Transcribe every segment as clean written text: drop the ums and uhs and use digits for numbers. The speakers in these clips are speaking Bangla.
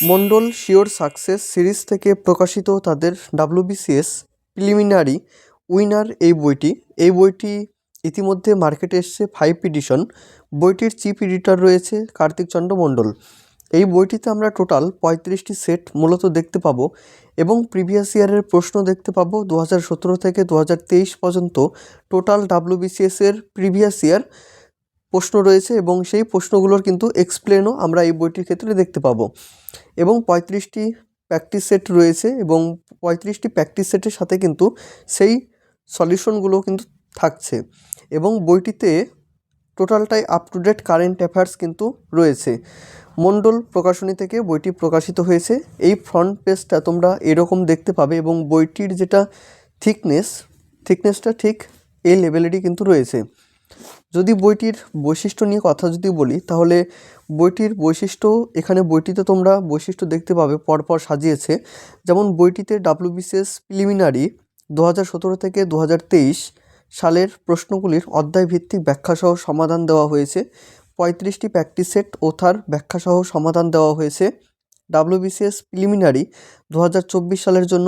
মন্ডল শিওর সাকসেস সিরিজ থেকে প্রকাশিত তাদের WBCS প্রিলিমিনারি উইনার এই বইটি ইতিমধ্যে মার্কেটে এসছে 5 এডিশন। বইটির চিফ এডিটর রয়েছে কার্তিক চন্দ্র মন্ডল। এই বইটিতে আমরা টোটাল 35টি সেট মূলত দেখতে পাবো এবং প্রিভিয়াস ইয়ারের প্রশ্ন দেখতে পাবো 2017 থেকে 2023 পর্যন্ত টোটাল WBCS এর প্রিভিয়াস ইয়ার প্রশ্ন রয়েছে এবং সেই প্রশ্নগুলোর কিন্তু এক্সপ্লেনও আমরা এই বইটির ক্ষেত্রে দেখতে পাবো এবং 35টি প্র্যাকটিস সেট রয়েছে এবং 35টি প্র্যাকটিস সেটের সাথে কিন্তু সেই সলিউশনগুলো কিন্তু থাকছে এবং বইটিতে টোটালটাই up to date current affairs কিন্তু রয়েছে। মন্ডল প্রকাশনী থেকে বইটি প্রকাশিত হয়েছে। এই ফ্রন্ট পেজটা তোমরা এরকম দেখতে পাবে এবং বইটির যেটা থিকনেসটা ঠিক এই লেভেলেরই কিন্তু রয়েছে। যদি বইটির বৈশিষ্ট্য নিয়ে কথা যদি বলি তাহলে বইটির বৈশিষ্ট্য এখানে বইটিতে তোমরা বৈশিষ্ট্য দেখতে পাবে পরপর সাজিয়েছে। যেমন বইটিতে WBCS প্রিলিমিনারি 2017 থেকে 2023 সালের প্রশ্নগুলির অধ্যায়ভিত্তিক ব্যাখ্যাসহ সমাধান দেওয়া হয়েছে। 35টি প্র্যাকটিস সেট ও তার ব্যাখ্যাসহ সমাধান দেওয়া হয়েছে। WBCS প্রিলিমিনারি 2024 সালের জন্য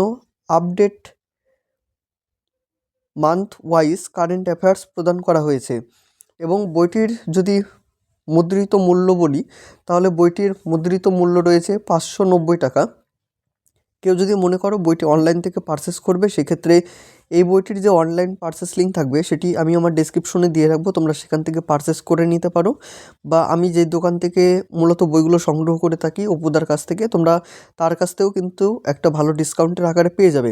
update month wise current affairs প্রদান করা হয়েছে এবং বইটির যদি মুদ্রিত মূল্য বলি তাহলে বইটির মুদ্রিত মূল্য রয়েছে 590 টাকা। কেউ যদি মনে করো বইটি অনলাইন থেকে পারচেস করবে সেক্ষেত্রে এই বইটির যে অনলাইন পারচেস লিঙ্ক থাকবে সেটি আমি আমার ডেসক্রিপশনে দিয়ে রাখবো, তোমরা সেখান থেকে পারচেস করে নিতে পারো বা আমি যে দোকান থেকে মূলত বইগুলো সংগ্রহ করে থাকি অপুদার কাছ থেকে তোমরা তার কাছ থেকেও কিন্তু একটা ভালো ডিসকাউন্টের আকারে পেয়ে যাবে।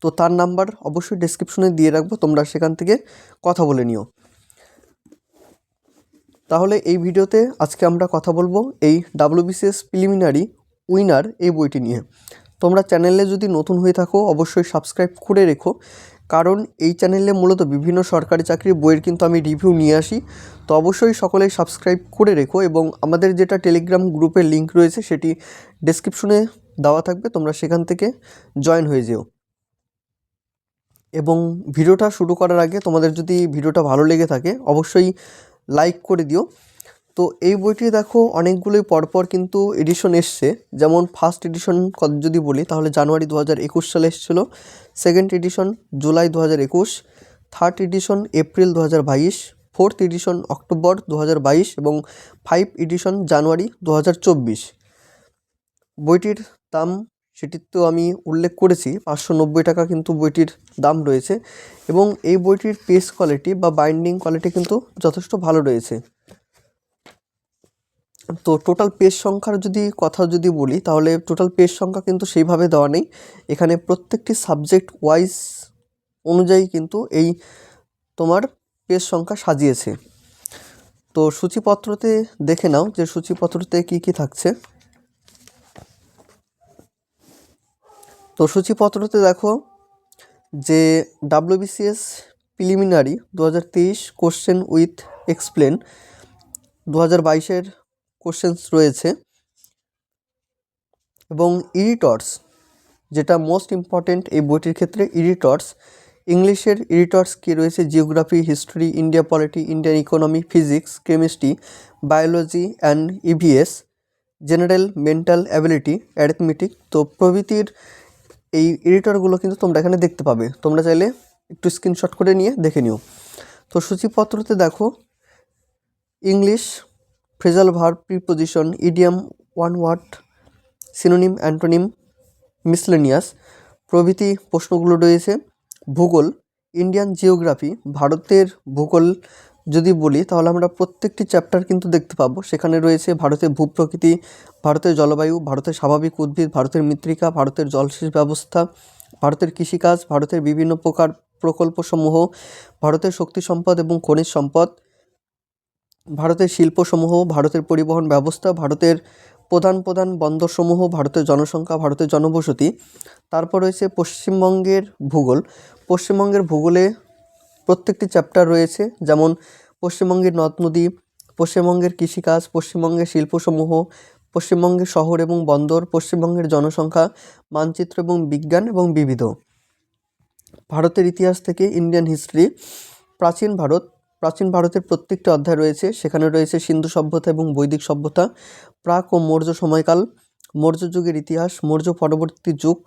তো তার নাম্বার অবশ্যই ডেসক্রিপশনে দিয়ে রাখবো, তোমরা সেখান থেকে কথা বলে নিও। তাহলে এই ভিডিওতে আজকে আমরা কথা বলবো এই WBCS প্রিলিমিনারি উইনার এই বইটি নিয়ে। তোমরা চ্যানেলে যদি নতুন হয়ে থাকো অবশ্যই সাবস্ক্রাইব করে রেখো, কারণ এই চ্যানেলে মূলত বিভিন্ন সরকারি চাকরির বইয়ের কিন্তু আমি রিভিউ নিয়ে আসি। তো অবশ্যই সকলেই সাবস্ক্রাইব করে রেখো এবং আমাদের যেটা টেলিগ্রাম গ্রুপের লিঙ্ক রয়েছে সেটি ডেসক্রিপশনে দেওয়া থাকবে, তোমরা সেখান থেকে জয়েন হয়ে যেও। এবং ভিডিওটা শুরু করার আগে তোমাদের যদি ভিডিওটা ভালো লেগে থাকে অবশ্যই লাইক করে দিও। তো এই বইটি দেখো অনেকগুলোই পরপর কিন্তু এডিশন এসছে। যেমন ফার্স্ট এডিশন যদি বলি তাহলে জানুয়ারি 2021 সালে এসেছিলো, second addition July 2021, third edition April 2022, fourth addition October 2022 এবং 5 এডিশন জানুয়ারি 2024। বইটির দাম সেটি তো আমি উল্লেখ করেছি, 590 টাকা কিন্তু বইটির দাম রয়েছে এবং এই বইটির পেজ কোয়ালিটি বা বাইন্ডিং কোয়ালিটি কিন্তু যথেষ্ট ভালো রয়েছে। তো টোটাল পেজ সংখ্যার কথা যদি বলি তাহলে টোটাল পেজ সংখ্যা কিন্তু সেইভাবে দেওয়া নেই, এখানে প্রত্যেকটি সাবজেক্ট ওয়াইজ অনুযায়ী কিন্তু এই তোমার পেজ সংখ্যা সাজিয়েছে। তো সূচিপত্রতে দেখে নাও যে সূচিপত্রতে কি কি থাকছে। তো সূচিপত্রতে দেখো যে WBCS preliminary 2023 question with explain 2022-এর কোশ্চেন্স রয়েছে এবং এডিটর্স যেটা মোস্ট ইম্পর্টেন্ট এই বইটির ক্ষেত্রে এডিটর্স, ইংলিশের এডিটর্স কি রয়েছে geography, history, India polity, Indian economy, physics, chemistry, biology and EVS, general mental ability, arithmetic. তো প্রভৃতির এই এডিটরগুলো কিন্তু তোমরা এখানে দেখতে পাবে, তোমরা চাইলে একটু স্ক্রিনশট করে নিয়ে দেখে নিও। তো সূচিপত্রতে দেখো English phrasal verb, preposition, idiom, one word, synonym, antonym, miscellaneous প্রভৃতি প্রশ্নগুলো রয়েছে। ভূগোল, ইন্ডিয়ান জিওগ্রাফি, ভারতের ভূগোল যদি বলি তাহলে আমরা প্রত্যেকটি চ্যাপ্টার কিন্তু দেখতে পাবো, সেখানে রয়েছে ভারতের ভূপ্রকৃতি, ভারতের জলবায়ু, ভারতের স্বাভাবিক উদ্ভিদ, ভারতের মৃত্তিকা, ভারতের জলসেচ ব্যবস্থা, ভারতের কৃষিকাজ, ভারতের বিভিন্ন প্রকার প্রকল্পসমূহ, ভারতের শক্তি সম্পদ এবং খনিজ সম্পদ, ভারতের শিল্পসমূহ, ভারতের পরিবহন ব্যবস্থা, ভারতের প্রধান প্রধান বন্দরসমূহ, ভারতের জনসংখ্যা, ভারতের জনবসতি। তারপর রয়েছে পশ্চিমবঙ্গের ভূগোল। পশ্চিমবঙ্গের ভূগোলে প্রত্যেকটি চ্যাপ্টার রয়েছে, যেমন পশ্চিমবঙ্গের নদ নদী, পশ্চিমবঙ্গের কৃষিকাজ, পশ্চিমবঙ্গের শিল্পসমূহ, পশ্চিমবঙ্গের শহর এবং বন্দর, পশ্চিমবঙ্গের জনসংখ্যা, মানচিত্র এবং বিজ্ঞান এবং বিবিধ। ভারতের ইতিহাস থেকে ইন্ডিয়ান হিস্ট্রি, প্রাচীন ভারতের প্রত্যেকটি অধ্যায় রয়েছে, সেখানে রয়েছে সিন্ধু সভ্যতা এবং বৈদিক সভ্যতা, প্রাক ও মৌর্য সময়কাল, মৌর্য যুগের ইতিহাস, মৌর্য পরবর্তী যুগ,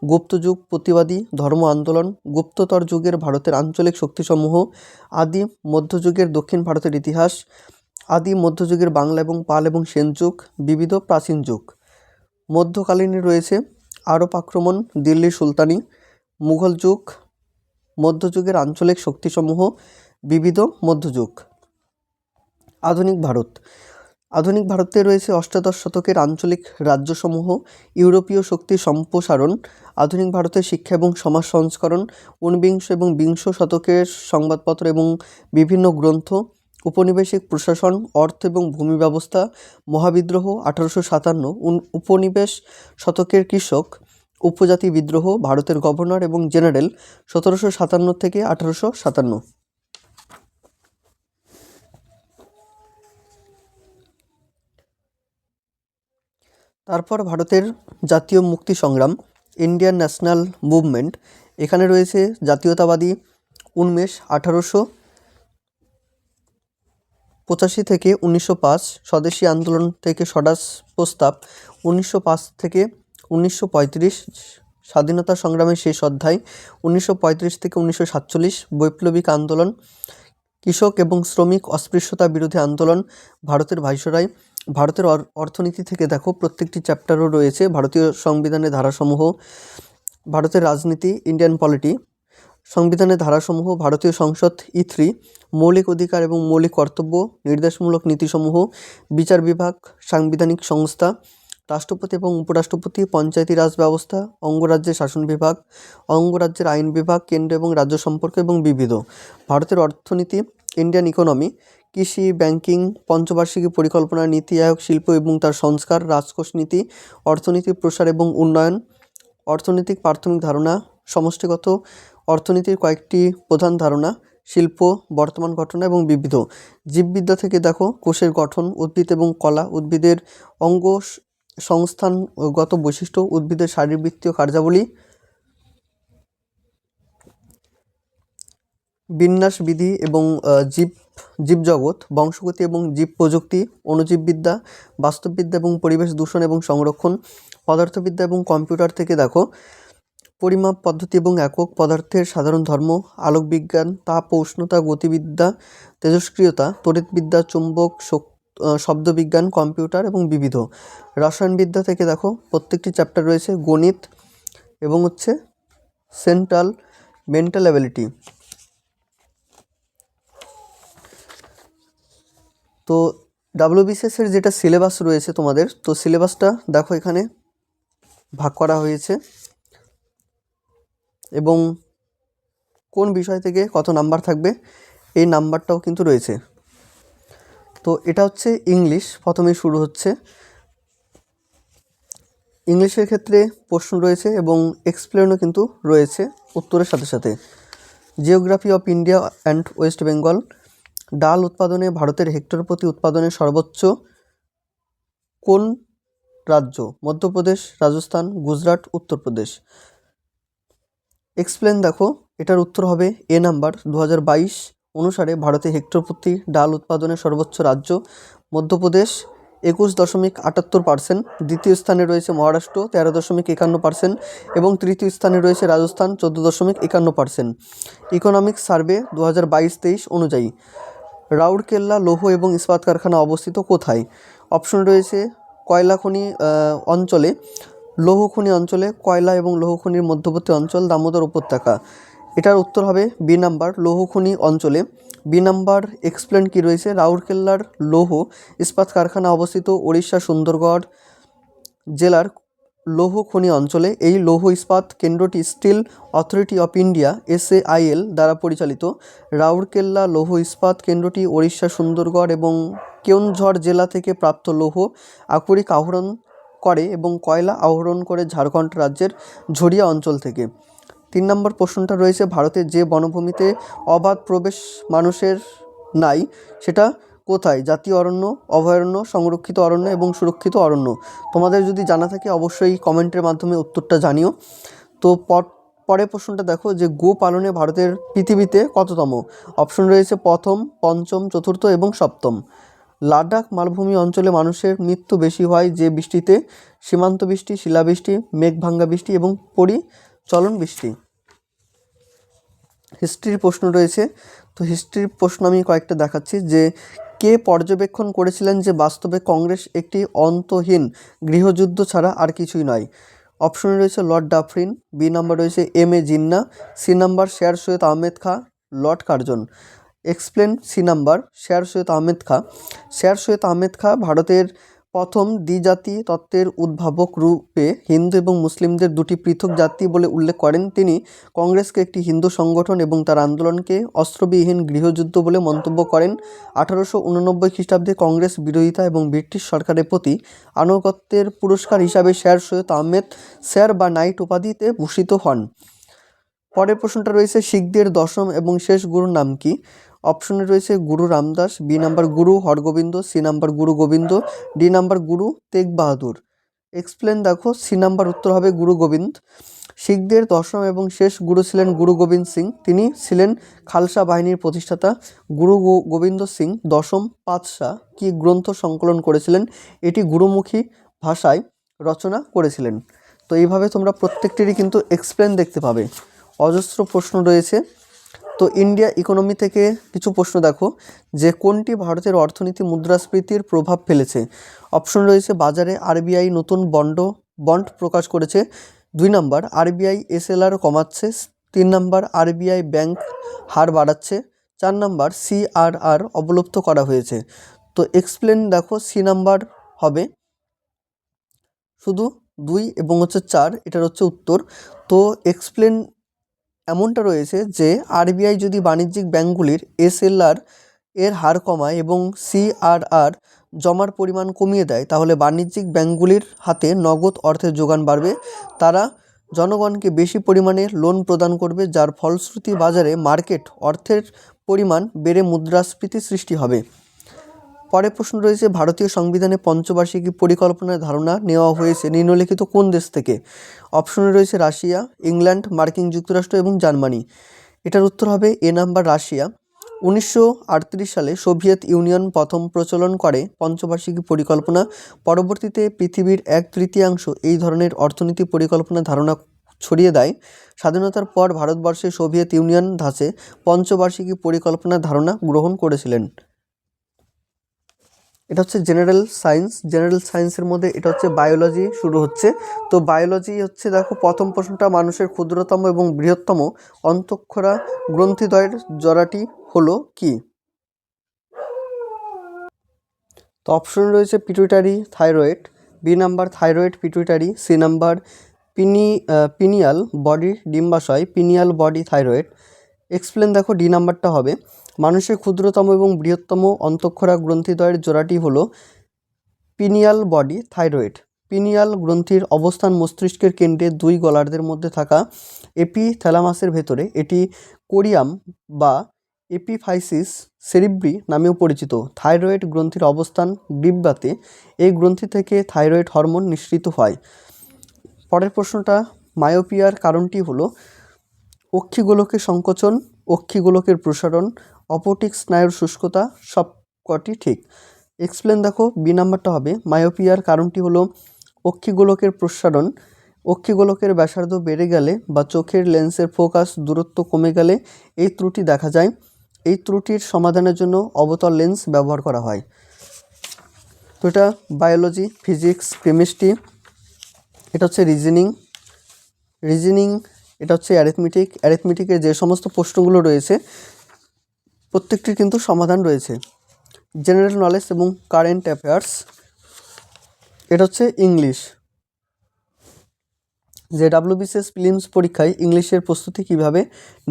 গুপ্ত যুগ, প্রতিবাদী ধর্ম আন্দোলন, গুপ্ততর যুগের ভারতের আঞ্চলিক শক্তিসমূহ, আদি মধ্যযুগের দক্ষিণ ভারতের ইতিহাস, আদি মধ্যযুগের বাংলা এবং পাল এবং সেন যুগ, বিবিধ প্রাচীন যুগ। মধ্যকালীনে রয়েছে আরব আক্রমণ, দিল্লি সুলতানি, মুঘল যুগ, মধ্যযুগের আঞ্চলিক শক্তিসমূহ, বিবিধ মধ্যযুগ। আধুনিক ভারত, আধুনিক ভারতে রয়েছে অষ্টাদশ শতকের আঞ্চলিক রাজ্যসমূহ, ইউরোপীয় শক্তির সম্প্রসারণ, আধুনিক ভারতের শিক্ষা এবং সমাজ সংস্করণ, ঊনবিংশ এবং বিংশ শতকের সংবাদপত্র এবং বিভিন্ন গ্রন্থ, উপনিবেশিক প্রশাসন, অর্থ এবং ভূমি ব্যবস্থা, মহাবিদ্রোহ 1857, উপনিবেশ শতকের কৃষক উপজাতি বিদ্রোহ, ভারতের গভর্নর এবং জেনারেল 1757 থেকে 1857। তারপর ভারতের জাতীয় মুক্তি সংগ্রাম, ইন্ডিয়ান ন্যাশনাল মুভমেন্ট। এখানে রয়েছে জাতীয়তাবাদী উন্মেষ 1885 থেকে 1905, স্বদেশী আন্দোলন থেকে স্বরাজ প্রস্তাব 1905 থেকে 1935, স্বাধীনতা সংগ্রামের শেষ অধ্যায় 1935 থেকে 1947, বৈপ্লবিক আন্দোলন, কৃষক এবং শ্রমিক অস্পৃশ্যতা বিরোধী আন্দোলন, ভারতের ভাইসরয়। ভারতের অর্থনীতি থেকে দেখো প্রত্যেকটি চ্যাপ্টারও রয়েছে, ভারতীয় সংবিধানের ধারাসমূহ, ভারতের রাজনীতি, ইন্ডিয়ান পলিটি, সংবিধানের ধারাসমূহ, ভারতীয় সংসদ E3, মৌলিক অধিকার এবং মৌলিক কর্তব্য, নির্দেশমূলক নীতিসমূহ, বিচার বিভাগ, সাংবিধানিক সংস্থা, রাষ্ট্রপতি এবং উপরাষ্ট্রপতি, পঞ্চায়েতি রাজ ব্যবস্থা, অঙ্গরাজ্যের শাসন বিভাগ, অঙ্গরাজ্যের আইন বিভাগ, কেন্দ্র এবং রাজ্য সম্পর্ক এবং বিবিধ। ভারতের অর্থনীতি, ইন্ডিয়ান ইকোনমি, কৃষি, ব্যাংকিং, পঞ্চবার্ষিকী পরিকল্পনা, নীতি আয়োগ, শিল্প এবং তার সংস্কার, রাজকোষ নীতি, অর্থনীতির প্রসার এবং উন্নয়ন, অর্থনৈতিক প্রাথমিক ধারণা, সমষ্টিগত অর্থনীতির কয়েকটি প্রধান ধারণা, শিল্প, বর্তমান ঘটনা এবং বিবিধ। জীববিদ্যা থেকে দেখো কোষের গঠন, উদ্ভিদ এবং কলা, উদ্ভিদের অঙ্গ সংস্থানগত বৈশিষ্ট্য, উদ্ভিদের শারীরবৃত্তীয় কার্যাবলী, বিন্যাসবিধি এবং জীবজগৎ, বংশগতি এবং জীব প্রযুক্তি, অণুজীববিদ্যা, বাস্তববিদ্যা এবং পরিবেশ দূষণ এবং সংরক্ষণ, পদার্থবিদ্যা এবং কম্পিউটার থেকে দেখো পরিমাপ পদ্ধতি এবং একক, পদার্থের সাধারণ ধর্ম, আলোকবিজ্ঞান, তাপ ও উষ্ণতা, গতিবিদ্যা, তেজস্ক্রিয়তা, তড়িৎবিদ্যা, চুম্বক, শব্দবিজ্ঞান, কম্পিউটার এবং বিবিধ। রসায়নবিদ্যা থেকে দেখো প্রত্যেকটি চ্যাপ্টার রয়েছে, গণিত এবং সেন্ট্রাল মেন্টাল অ্যাবিলিটি। তো ডাব্লিউবিসিএসের যেটা সিলেবাস রয়েছে তোমাদের, তো সিলেবাসটা দেখো এখানে ভাগ করা হয়েছে এবং কোন বিষয় থেকে কত নাম্বার থাকবে এই নাম্বারটাও কিন্তু রয়েছে। তো এটা হচ্ছে ইংলিশ, প্রথমেই শুরু হচ্ছে। ইংলিশের ক্ষেত্রে প্রশ্ন রয়েছে এবং এক্সপ্লেনও কিন্তু রয়েছে উত্তরের সাথে সাথে। Geography of India and West Bengal, ডাল উৎপাদনে ভারতের হেক্টর প্রতি উৎপাদনের সর্বোচ্চ কোন রাজ্য? মধ্যপ্রদেশ, রাজস্থান, গুজরাট, উত্তরপ্রদেশ। এক্সপ্লেন দেখো, এটার উত্তর হবে এ নাম্বার। 2022 অনুসারে ভারতে হেক্টর প্রতি ডাল উৎপাদনের সর্বোচ্চ রাজ্য মধ্যপ্রদেশ 21.78%, দ্বিতীয় স্থানে রয়েছে মহারাষ্ট্র 13.51% এবং তৃতীয় স্থানে রয়েছে রাজস্থান 14.51%। ইকোনমিক সার্ভে 2022-23 অনুযায়ী রাউরকেল্লা লৌহ এবং ইস্পাত কারখানা অবস্থিত কোথায়? অপশন রয়েছে কয়লা খনি অঞ্চলে, লৌহ খনি অঞ্চলে, কয়লা এবং লৌহ খনির মধ্যবর্তী অঞ্চল, দামোদর উপত্যকা। এটার উত্তর হবে বি নাম্বার, লৌহ খনি অঞ্চলে। বি নাম্বার এক্সপ্লেন কি রয়েছে, রাউরকেল্লার লৌহ ইস্পাত কারখানা অবস্থিত ওড়িশা সুন্দরগড় জেলার লৌহ খনি অঞ্চলে। এই লৌহ ইস্পাত কেন্দ্রটি Steel Authority of India SAIL দ্বারা পরিচালিত। রাউরকেল্লা লৌহ ইস্পাত কেন্দ্রটি ওড়িশা সুন্দরগড় এবং কেওনঝড় জেলা থেকে প্রাপ্ত লৌহ আকরিক আহরণ করে এবং কয়লা আহরণ করে ঝাড়খণ্ড রাজ্যের ঝরিয়া অঞ্চল থেকে। 3 নম্বর প্রশ্নটা রয়েছে, ভারতের যে বনভূমিতে অবাধ প্রবেশ মানুষের নাই সেটা কোথায়? জাতীয় অরণ্য, অভয়ারণ্য, সংরক্ষিত অরণ্য এবং সুরক্ষিত অরণ্য। তোমাদের যদি জানা থাকে অবশ্যই কমেন্টের মাধ্যমে উত্তরটা জানিও। তো পরের প্রশ্নটা দেখো যে গো পালনে ভারতের পৃথিবীতে কততম? অপশন রয়েছে প্রথম, পঞ্চম, চতুর্থ এবং সপ্তম। লাদাখ মালভূমি অঞ্চলে মানুষের মৃত্যু বেশি হয় যে বৃষ্টিতে, সীমান্ত বৃষ্টি, শিলাবৃষ্টি, মেঘভাঙ্গা বৃষ্টি এবং পরিচলন বৃষ্টি। হিস্ট্রির প্রশ্ন রয়েছে, তো হিস্ট্রির প্রশ্ন আমি কয়েকটা দেখাচ্ছি। যে কে পর্যবেক্ষণ করেছিলেন যে বাস্তবে কংগ্রেস একটি অন্তহীন গৃহযুদ্ধ ছাড়া আর কিছুই নয়? অপশনে রয়েছে লর্ড ডাফরিন, বি নাম্বার রয়েছে M A Jinnah, C number Sher Syed Ahmed Khan, Lord Curzon. Explain C number Sher Syed Ahmed Khan. Sher Syed Ahmed Khan ভারতের প্রথম দ্বিজাতি তত্ত্বের উদ্ভাবক রূপে হিন্দু এবং মুসলিমদের দুটি পৃথক জাতি বলে উল্লেখ করেন। তিনি কংগ্রেসকে একটি হিন্দু সংগঠন এবং তার আন্দোলনকে অস্ত্রবিহীন গৃহযুদ্ধ বলে মন্তব্য করেন। 1889 খ্রিস্টাব্দে কংগ্রেস বিরোধিতা এবং ব্রিটিশ সরকারের প্রতি আনুগত্যের পুরস্কার হিসাবে শের সৈয়দ আহমেদ স্যার বা নাইট উপাধিতে ভূষিত হন। পরের প্রশ্নটা রয়েছে শিখদের দশম এবং শেষ গুরুর নাম কি? অপশনে রয়েছে গুরু Ramdas, B number Guru Hargobind, C number Guru Gobind, D number Guru Tegh বাহাদুর। এক্সপ্লেন দেখো, সি নাম্বার উত্তর হবে গুরু গোবিন্দ। শিখদের দশম এবং শেষ গুরু ছিলেন গুরু গোবিন্দ সিং। তিনি ছিলেন খালসা বাহিনীর প্রতিষ্ঠাতা। গুরু গোবিন্দ সিং দশম পাতশাহ কি গ্রন্থ সংকলন করেছিলেন? এটি গুরুমুখী ভাষায় রচনা করেছিলেন। তো এইভাবে তোমরা প্রত্যেকটিরই কিন্তু এক্সপ্লেন দেখতে পাবে। অজস্র প্রশ্ন রয়েছে। তো ইন্ডিয়া ইকোনমি থেকে কিছু প্রশ্ন দেখো, যে কোনটি ভারতের অর্থনীতি মুদ্রাস্ফীতির প্রভাব ফেলেছে? অপশন রয়েছে বাজারে আরবিআই নতুন বন্ড প্রকাশ করেছে, 2 নাম্বার আরবিআই এসএলআর কমাচ্ছে, 3 নাম্বার আরবিআই ব্যাংক হার বাড়াচ্ছে, 4 নাম্বার সিআরআর অবলুপ্ত করা হয়েছে। তো এক্সপ্লেন দেখো, সি নাম্বার হবে, শুধু 2 এবং 4 এটার হচ্ছে উত্তর। তো এক্সপ্লেন এমনটা রয়েছে যে আরবিআই যদি বাণিজ্যিক ব্যাংকগুলির এসএলআর এর হার কমায় এবং সিআরআর জমার পরিমাণ কমিয়ে দেয়, তাহলে বাণিজ্যিক ব্যাংকগুলির হাতে নগদ অর্থের যোগান বাড়বে। তারা জনগণকে বেশি পরিমাণে লোন প্রদান করবে, যার ফলশ্রুতি বাজারে মার্কেট অর্থের পরিমাণ বেড়ে মুদ্রাস্ফীতি সৃষ্টি হবে। পরের প্রশ্ন রয়েছে ভারতীয় সংবিধানে পঞ্চবার্ষিকী পরিকল্পনার ধারণা নেওয়া হয়েছে নিম্নলিখিত কোন দেশ থেকে? অপশনে রয়েছে রাশিয়া, ইংল্যান্ড, মার্কিন যুক্তরাষ্ট্র এবং জার্মানি। এটার উত্তর হবে এ নাম্বার রাশিয়া। 1938 সালে সোভিয়েত ইউনিয়ন প্রথম প্রচলন করে পঞ্চবার্ষিকী পরিকল্পনা। পরবর্তীতে পৃথিবীর 1/3 এই ধরনের অর্থনীতি পরিকল্পনা ধারণা ছড়িয়ে দেয়। স্বাধীনতার পর ভারতবর্ষে সোভিয়েত ইউনিয়ন ধাঁচে পঞ্চবার্ষিকী পরিকল্পনার ধারণা গ্রহণ করেছিলেন। এটা হচ্ছে জেনারেল সায়েন্স। জেনারেল সায়েন্সের মধ্যে এটা হচ্ছে বায়োলজি শুরু হচ্ছে। তো বায়োলজি হচ্ছে, দেখো প্রথম প্রশ্নটা, মানুষের ক্ষুদ্রতম এবং বৃহত্তম অন্তঃক্ষরা গ্রন্থিদ্বয়ের জোড়াটি হলো কি? তো অপশন রয়েছে pituitary, thyroid, B number thyroid pituitary, C number pineal body ডিম্বাশয়, পিনিয়াল বডি থাইরয়েড। এক্সপ্লেন দেখো, ডি নাম্বারটা হবে। মানুষের ক্ষুদ্রতম এবং বৃহত্তম অন্তঃক্ষরা গ্রন্থিদ্বয়ের জোড়াটি হলো পিনিয়াল বডি থাইরয়েড। পিনিয়াল গ্রন্থির অবস্থান মস্তিষ্কের কেন্দ্রে 2 গোলার্ধের মধ্যে থাকা এপিথ্যালামাসের ভেতরে। এটি কোরিয়াম বা এপিফাইসিস সেরিব্রি নামেও পরিচিত। থাইরয়েড গ্রন্থির অবস্থান গ্রীব্বাতে। এই গ্রন্থি থেকে থাইরয়েড হরমোন নিঃসৃত হয়। পরের প্রশ্নটা, মায়োপিয়ার কারণটি হলো অক্ষিগোলকের সংকোচন, অক্ষিগোলকের প্রসারণ, অপটিক স্নায়ুর শুষ্কতা, সবকটি ঠিক। এক্সপ্লেন দেখো, বি নাম্বারটা হবে। মায়োপিয়ার কারণটি হলো অক্ষিগোলকের প্রসারণ। অক্ষিগোলকের ব্যাসার্ধ বেড়ে গেলে বা চোখের লেন্সের ফোকাস দূরত্ব কমে গেলে এই ত্রুটি দেখা যায়। এই ত্রুটির সমাধানের জন্য অবতল লেন্স ব্যবহার করা হয়। তো এটা বায়োলজি, ফিজিক্স, কেমিস্ট্রি। এটা হচ্ছে রিজনিং। এটা হচ্ছে অ্যারিথমেটিক। অ্যারিথমেটিকের যে সমস্ত প্রশ্নগুলো রয়েছে প্রত্যেকটির কিন্তু সমাধান রয়েছে। জেনারেল নলেজ এবং কারেন্ট অ্যাফেয়ার্স। এটা হচ্ছে ইংলিশ, যে WBCS প্রিলিমস পরীক্ষায় ইংলিশের প্রস্তুতি কিভাবে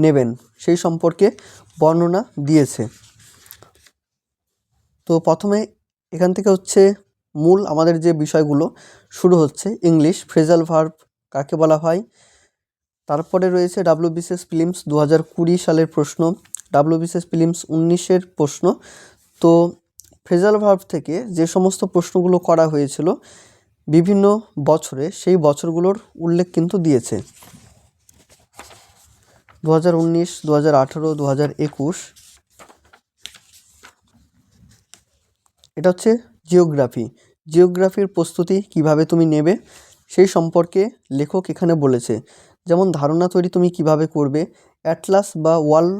নেবেন সেই সম্পর্কে বর্ণনা দিয়েছে। তো প্রথমে এখান থেকে হচ্ছে মূল আমাদের যে বিষয়গুলো শুরু হচ্ছে, ইংলিশ, ফ্রেজাল ভার্ব কাকে বলা হয়। তারপরে রয়েছে WBCS প্রিলিমস 2020 সালের প্রশ্ন, WBCS প্রিলিমস 19-এর প্রশ্ন। তো ফ্রেজাল ভার্ব থেকে যে সমস্ত প্রশ্নগুলো করা হয়েছিল বিভিন্ন বছরে, সেই বছরগুলোর উল্লেখ কিন্তু দিয়েছে। 2019, 2018, 2021। এটা হচ্ছে জিওগ্রাফি। জিওগ্রাফির প্রস্তুতি কিভাবে তুমি নেবে সেই সম্পর্কে লেখক এখানে বলেছে। যেমন ধারণা তৈরি তুমি কিভাবে করবে, অ্যাটলাস বা ওয়ার্ল্ড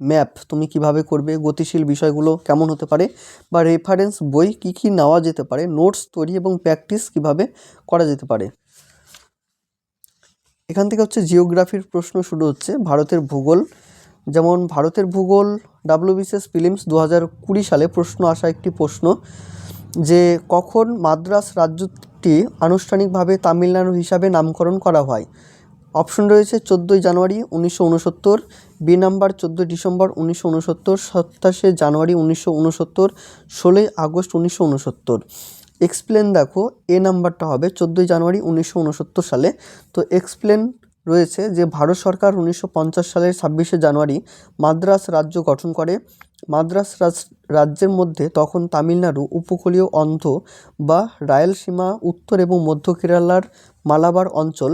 ম্যাপ তুমি কিভাবে করবে, গতিশীল বিষয়গুলো কেমন হতে পারে, বা রেফারেন্স বই কি কি নেওয়া যেতে পারে, নোটস তৈরি এবং প্র্যাকটিস কিভাবে করা যেতে পারে। এখান থেকে হচ্ছে জিওগ্রাফির প্রশ্ন শুরু হচ্ছে। ভারতের ভূগোল, যেমন ভারতের ভূগোল WBCS প্রিলিমস 2020 সালে প্রশ্ন আসা একটি প্রশ্ন, যে কখন মাদ্রাস রাজ্যটি আনুষ্ঠানিকভাবে তামিলনাড়ু হিসাবে নামকরণ করা হয়। অপশন রয়েছে 14 জানুয়ারি 1969, বি নাম্বার 14 ডিসেম্বর 1969, 27 জানুয়ারি 1969, 16 আগস্ট 1969। এক্সপ্লেন দেখো, এ নাম্বারটা হবে 14 জানুয়ারি 1969 সালে। তো এক্সপ্লেন রয়েছে যে ভারত সরকার 1950 সালের 26 জানুয়ারি মাদ্রাস রাজ্য গঠন করে। মাদ্রাস রাজ্যের মধ্যে তখন তামিলনাড়ু, উপকূলীয় অন্ধ্র বা রায়লসীমা, উত্তর এবং মধ্য কেরালার মালাবার অঞ্চল,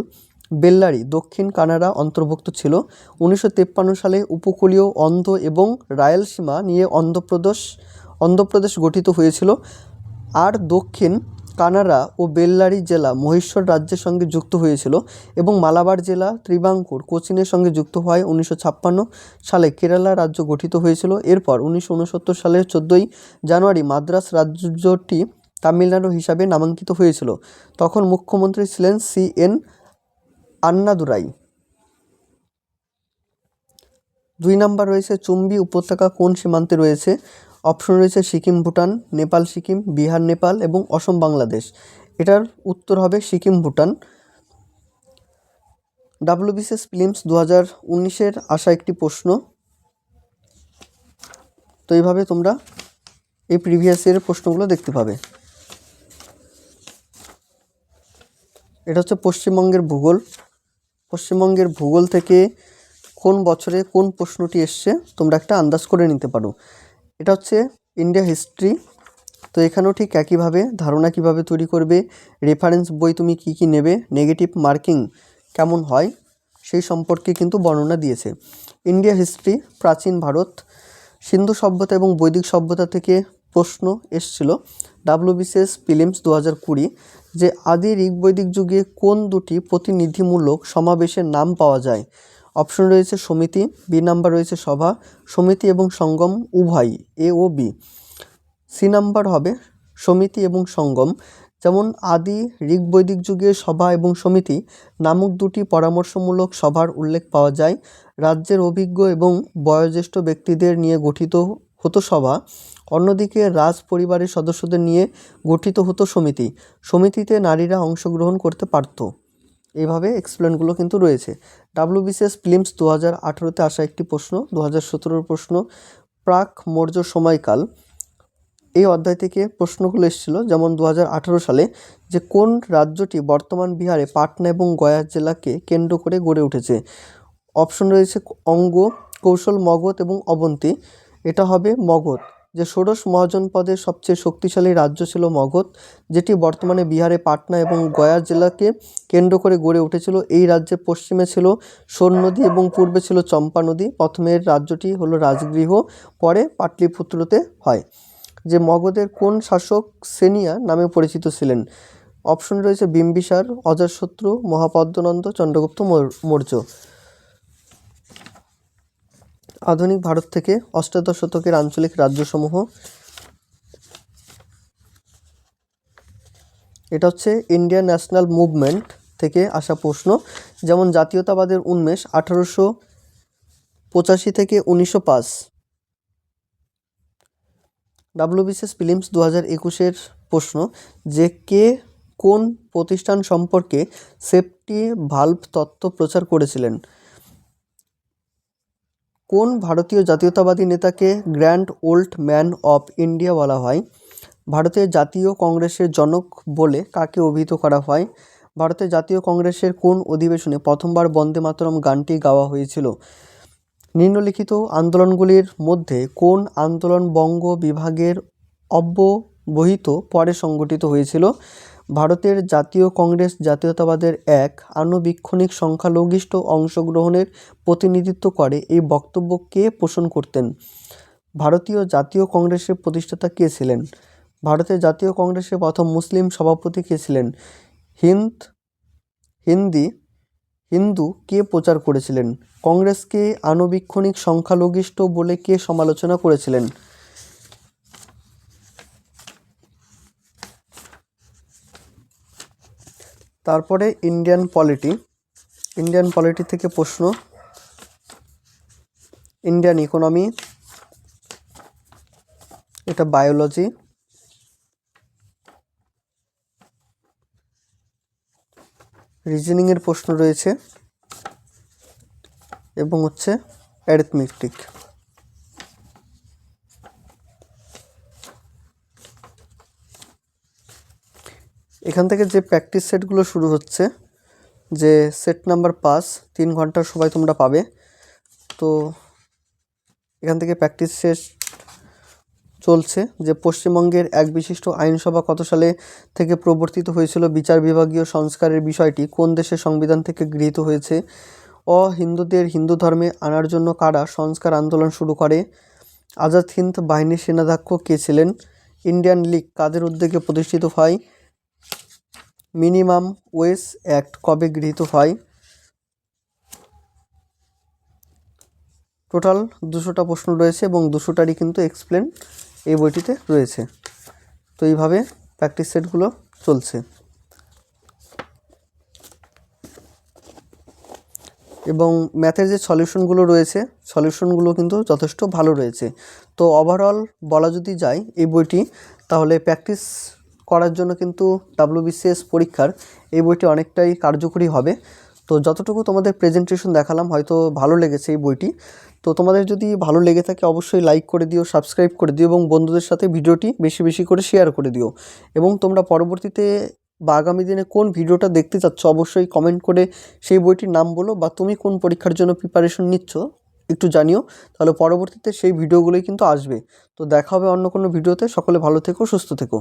বেল্লারি, দক্ষিণ কানাড়া অন্তর্ভুক্ত ছিল। 1953 সালে উপকূলীয় অন্ধ্র এবং রায়লসীমা নিয়ে অন্ধ্রপ্রদেশ গঠিত হয়েছিল, আর দক্ষিণ কানাড়া ও বেল্লারি জেলা মহীশূর রাজ্যের সঙ্গে যুক্ত হয়েছিল এবং মালাবার জেলা ত্রিবাঙ্কুর কোচিনের সঙ্গে যুক্ত হয়। 1956 সালে কেরালা রাজ্য গঠিত হয়েছিল। এরপর 1969 সালের 14 জানুয়ারি মাদ্রাস রাজ্যটি তামিলনাড়ু হিসাবে নামাঙ্কিত হয়েছিল। তখন মুখ্যমন্ত্রী ছিলেন CN আন্নাদুরাই। 2 নাম্বার রয়েছে চুম্বি উপত্যকা কোন সীমান্তে রয়েছে। অপশন রয়েছে সিকিম ভুটান, নেপাল সিকিম, বিহার নেপাল এবং অসম বাংলাদেশ। এটার উত্তর হবে সিকিম ভুটান। WBCS প্রিলিমস 2019-এর আসা একটি প্রশ্ন। তো এইভাবে তোমরা এই প্রিভিয়াস ইয়ারের প্রশ্নগুলো দেখতে পাবে। এটা হচ্ছে পশ্চিমবঙ্গের ভূগোল। পশ্চিমবঙ্গের ভূগোল থেকে কোন বছরে কোন প্রশ্নটি এসছে তোমরা একটা আন্দাজ করে নিতে পারো। এটা হচ্ছে ইন্ডিয়া হিস্ট্রি। তো এখানেও ঠিক একইভাবে ধারণা কিভাবে তৈরি করবে, রেফারেন্স বই তুমি কি কি নেবে, নেগেটিভ মার্কিং কেমন হয় সেই সম্পর্কে কিন্তু বর্ণনা দিয়েছে। ইন্ডিয়া হিস্ট্রি, প্রাচীন ভারত, সিন্ধু সভ্যতা এবং বৈদিক সভ্যতা থেকে প্রশ্ন এসছিল। WBCS প্রিলিমস 2020, যে আদি ঋগ্বৈদিক যুগে কোন দুটি প্রতিনিধিমূলক সমাবেশের নাম পাওয়া যায়। অপশন রয়েছে সমিতি, বি নাম্বার রয়েছে সভা, সমিতি এবং সঙ্গম উভয়, A ও B। সি নাম্বার হবে সমিতি এবং সঙ্গম। যেমন আদি ঋগ্বৈদিক যুগে সভা এবং সমিতি নামক দুটি পরামর্শমূলক সভার উল্লেখ পাওয়া যায়। রাজ্যের অভিজ্ঞ এবং বয়োজ্যেষ্ঠ ব্যক্তিদের নিয়ে গঠিত হতো সভা, অন্যদিকে রাজ পরিবারের সদস্যদের নিয়ে গঠিত হতো সমিতি। সমিতিতে নারীরা অংশগ্রহণ করতে পারত। এইভাবে এক্সপ্লেনগুলো কিন্তু রয়েছে। WBCS প্রিলিমস 2018-তে আসা একটি প্রশ্ন, 2017-র প্রশ্ন, প্রাক মৌর্য সময়কাল। এই অধ্যায় থেকে প্রশ্নগুলো এসেছিল। যেমন 2018 সালে যে কোন রাজ্যটি বর্তমান বিহারে পাটনা এবং গয়া জেলাকে কেন্দ্র করে গড়ে উঠেছে। অপশন রয়েছে অঙ্গ, কৌশল, মগধ এবং অবন্তী। এটা হবে মগধ। যে ষোড়শ মহাজনপদের সবচেয়ে শক্তিশালী রাজ্য ছিল মগধ, যেটি বর্তমানে বিহারে পাটনা এবং গয়া জেলাকে কেন্দ্র করে গড়ে উঠেছিল। এই রাজ্যের পশ্চিমে ছিল সোন নদী এবং পূর্বে ছিল চম্পা নদী। প্রথমে রাজ্যটি হলো রাজগৃহ, পরে পাটলিপুত্রতে হয়। যে মগধের কোন শাসক সেনিয়া নামে পরিচিত ছিলেন। অপশন রয়েছে বিম্বিসার, অজাতশত্রু, মহাপদ্মনন্দ, চন্দ্রগুপ্ত মৌর্য। আধুনিক ভারত থেকে অষ্টাদশ শতকের আঞ্চলিক রাজ্যসমূহ। এটা হচ্ছে ইন্ডিয়ান ন্যাশনাল মুভমেন্ট থেকে আসা প্রশ্ন। যেমন জাতীয়তাবাদের উন্মেষ 1885 থেকে 1905। WBCS প্রিলিমস 2021-এর প্রশ্ন, যে কে কোন প্রতিষ্ঠান সম্পর্কে সেফটি ভালভ তত্ত্ব প্রচার করেছিলেন। কোন ভারতীয় জাতীয়তাবাদী নেতাকে grand old man of India বলা হয়। ভারতের জাতীয় কংগ্রেসের জনক বলে কাকে অভিহিত করা হয়। ভারতের জাতীয় কংগ্রেসের কোন অধিবেশনে প্রথমবার বন্দে মাতরম গানটি গাওয়া হয়েছিল। নিম্নলিখিত আন্দোলনগুলির মধ্যে কোন আন্দোলন বঙ্গ বিভাগের অব্যবহিত পরে সংগঠিত হয়েছিল। ভারতের জাতীয় কংগ্রেস জাতীয়তাবাদের এক আণুবীক্ষণিক সংখ্যালঘিষ্ঠ অংশগ্রহণের প্রতিনিধিত্ব করে। এই বক্তব্য কে পোষণ করতেন। ভারতীয় জাতীয় কংগ্রেসের প্রতিষ্ঠাতা কে ছিলেন। ভারতের জাতীয় কংগ্রেসের প্রথম মুসলিম সভাপতি কে ছিলেন? হিন্দু কে প্রচার করেছিলেন? কংগ্রেসকে আনুবীক্ষণিক সংখ্যালঘিষ্ঠ বলে কে সমালোচনা করেছিলেন? তারপরে ইন্ডিয়ান পলিটি থেকে প্রশ্ন, ইন্ডিয়ান ইকোনমি, এটা বায়োলজি, রিজনিংয়ের প্রশ্ন রয়েছে এবং হচ্ছে অ্যারিথমেটিক। এখান থেকে যে প্র্যাকটিস সেটগুলো শুরু হচ্ছে, যে সেট নাম্বার 5 3 ঘন্টার সময় তোমরা পাবে। তো এখান থেকে প্র্যাকটিস সেট চলছে যে পশ্চিমবঙ্গের এক বিশিষ্ট আইনসভা কত সালে থেকে প্রবর্তিত হয়েছিল? বিচার বিভাগীয় সংস্কারের বিষয়টি কোন দেশের সংবিধান থেকে গৃহীত হয়েছে? হিন্দুদের হিন্দু ধর্মে আনার জন্য কারা সংস্কার আন্দোলন শুরু করে? আজাদ হিন্দ বাহিনীর সেনাধ্যক্ষ কে ছিলেন? ইন্ডিয়ান লীগ কাদের উদ্যোগে প্রতিষ্ঠিত হয়? মিনিমাম ওয়েজ অ্যাক্ট কবে গৃহীত হয়? টোটাল 200টা প্রশ্ন রয়েছে এবং 200টারই কিন্তু এক্সপ্লেন এই বইটিতে রয়েছে। তো এইভাবে প্র্যাকটিস সেটগুলো চলছে এবং ম্যাথের যে সলিউশনগুলো রয়েছে, সলিউশনগুলো কিন্তু যথেষ্ট ভালো রয়েছে। তো ওভারঅল বলা যদি যায় এই বইটি, তাহলে প্র্যাকটিস করার জন্য কিন্তু WBCS পরীক্ষার এই বইটি অনেকটাই কার্যকরী হবে। তো যতটুকু তোমাদের প্রেজেন্টেশন দেখালাম হয়তো ভালো লেগেছে এই বইটি। তো তোমাদের যদি ভালো লেগে থাকে অবশ্যই লাইক করে দিও, সাবস্ক্রাইব করে দিও এবং বন্ধুদের সাথে ভিডিওটি বেশি বেশি করে শেয়ার করে দিও। এবং তোমরা পরবর্তীতে বা আগামী দিনে কোন ভিডিওটা দেখতে চাচ্ছ অবশ্যই কমেন্ট করে সেই বইটির নাম বলো, বা তুমি কোন পরীক্ষার জন্য প্রিপারেশন নিচ্ছ একটু জানিও, তাহলে পরবর্তীতে সেই ভিডিওগুলোই কিন্তু আসবে। তো দেখা হবে অন্য কোনো ভিডিওতে। সকলে ভালো থেকো, সুস্থ থেকো।